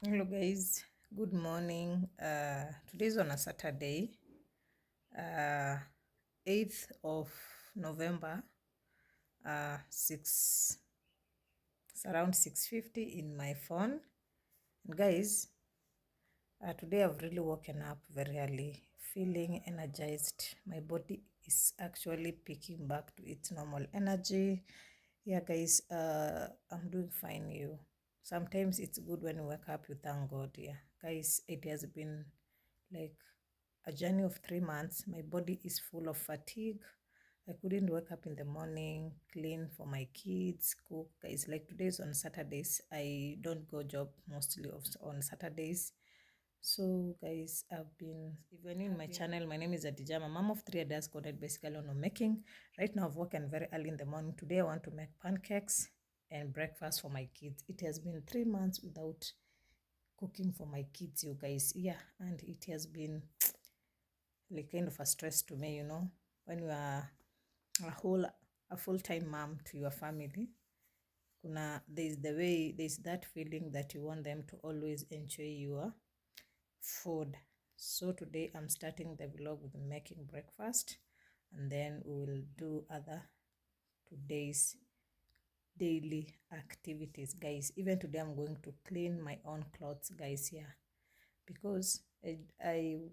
Hello guys, good morning. Today's on a Saturday, uh 8th of November, 6 it's around 6:50 in my phone. And guys, today I've really woken up very early, feeling energized. My body is actually picking back to its normal energy. Yeah, guys, I'm doing fine. You sometimes it's good when you wake up, you thank God. Yeah, guys, it has been like a journey of 3 months. My body is full of fatigue. I couldn't wake up in the morning, clean for my kids, cook. Guys, like today's on Saturdays. I don't go job mostly on Saturdays. So guys, I've been even in my channel. My name is Adijama, mom of three adults coded basically on making. Right now I've woken very early in the morning. Today I want to make pancakes and breakfast for my kids. It has been 3 months without cooking for my kids, you guys. Yeah, and it has been like kind of a stress to me, when you are a full-time mom to your family. There's that feeling that you want them to always enjoy your food. So today I'm starting the vlog with making breakfast, and then we will do other today's daily activities, guys. Even today I'm going to clean my own clothes, guys. Yeah, because I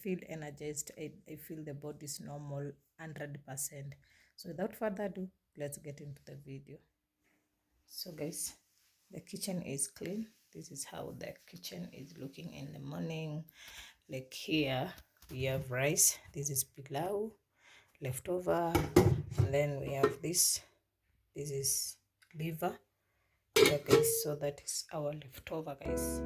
feel energized. I feel the body is normal 100%. So without further ado, let's get into the video. So guys, the kitchen is clean. This is how the kitchen is looking in the morning. Like here we have rice. This is pilau leftover, and then we have this is liver. Yeah guys, so that is our leftover, guys.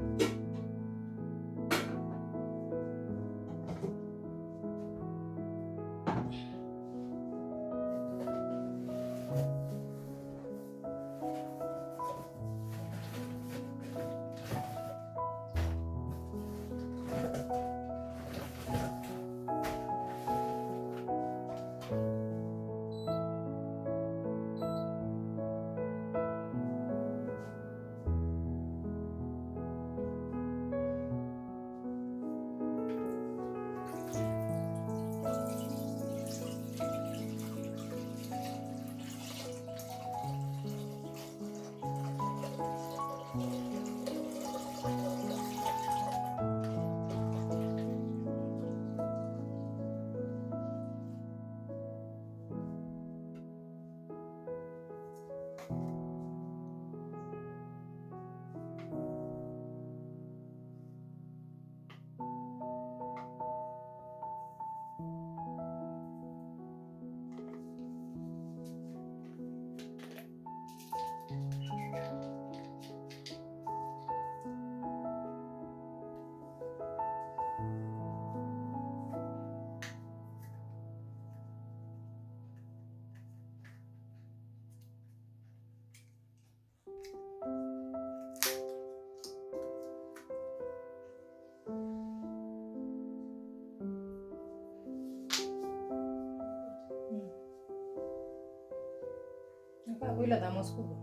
Hoy la damos jugo.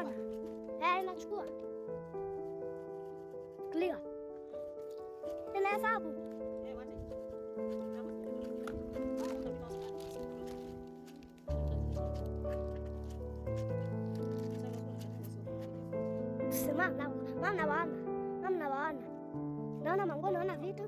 Bana. Inachukua. Clear. Tena hesabu. Mama nawaona. Naona manguo, naona vitu.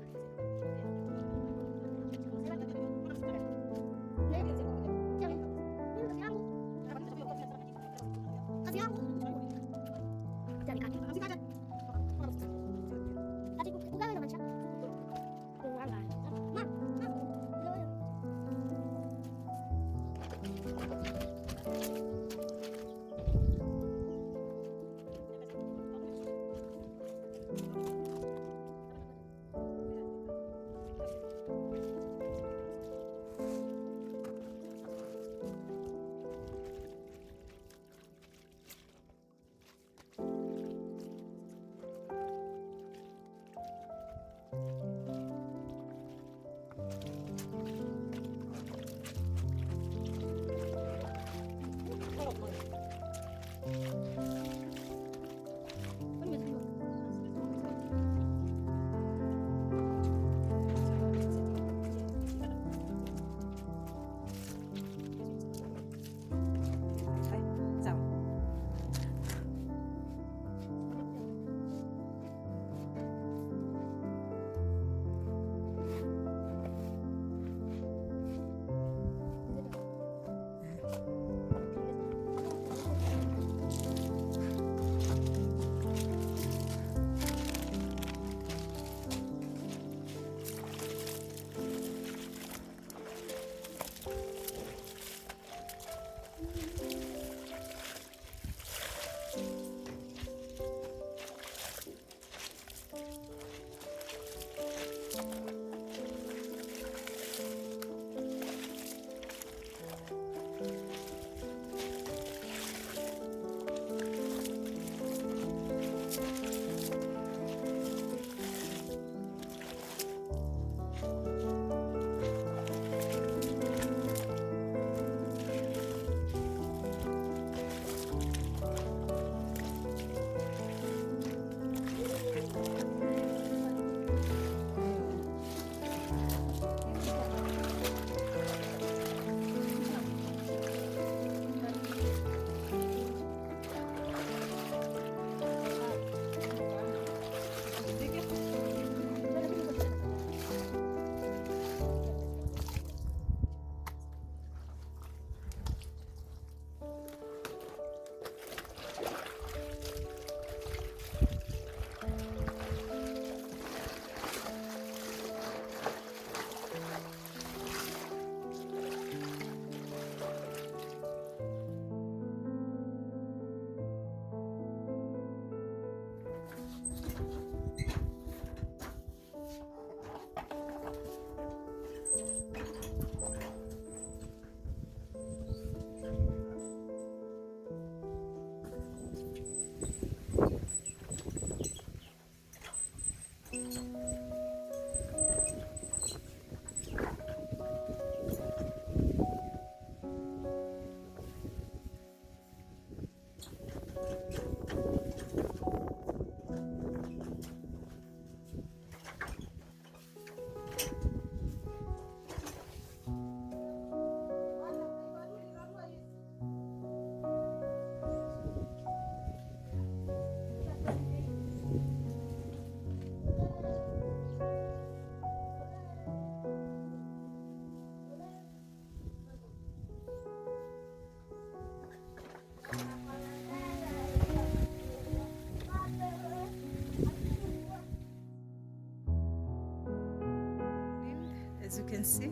As you can see,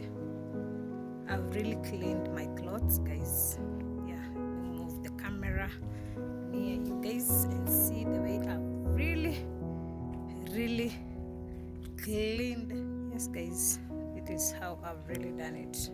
I've really cleaned my clothes, guys. Yeah, move the camera near you guys and see the way I've really cleaned. Yes, guys, it is how I've really done it.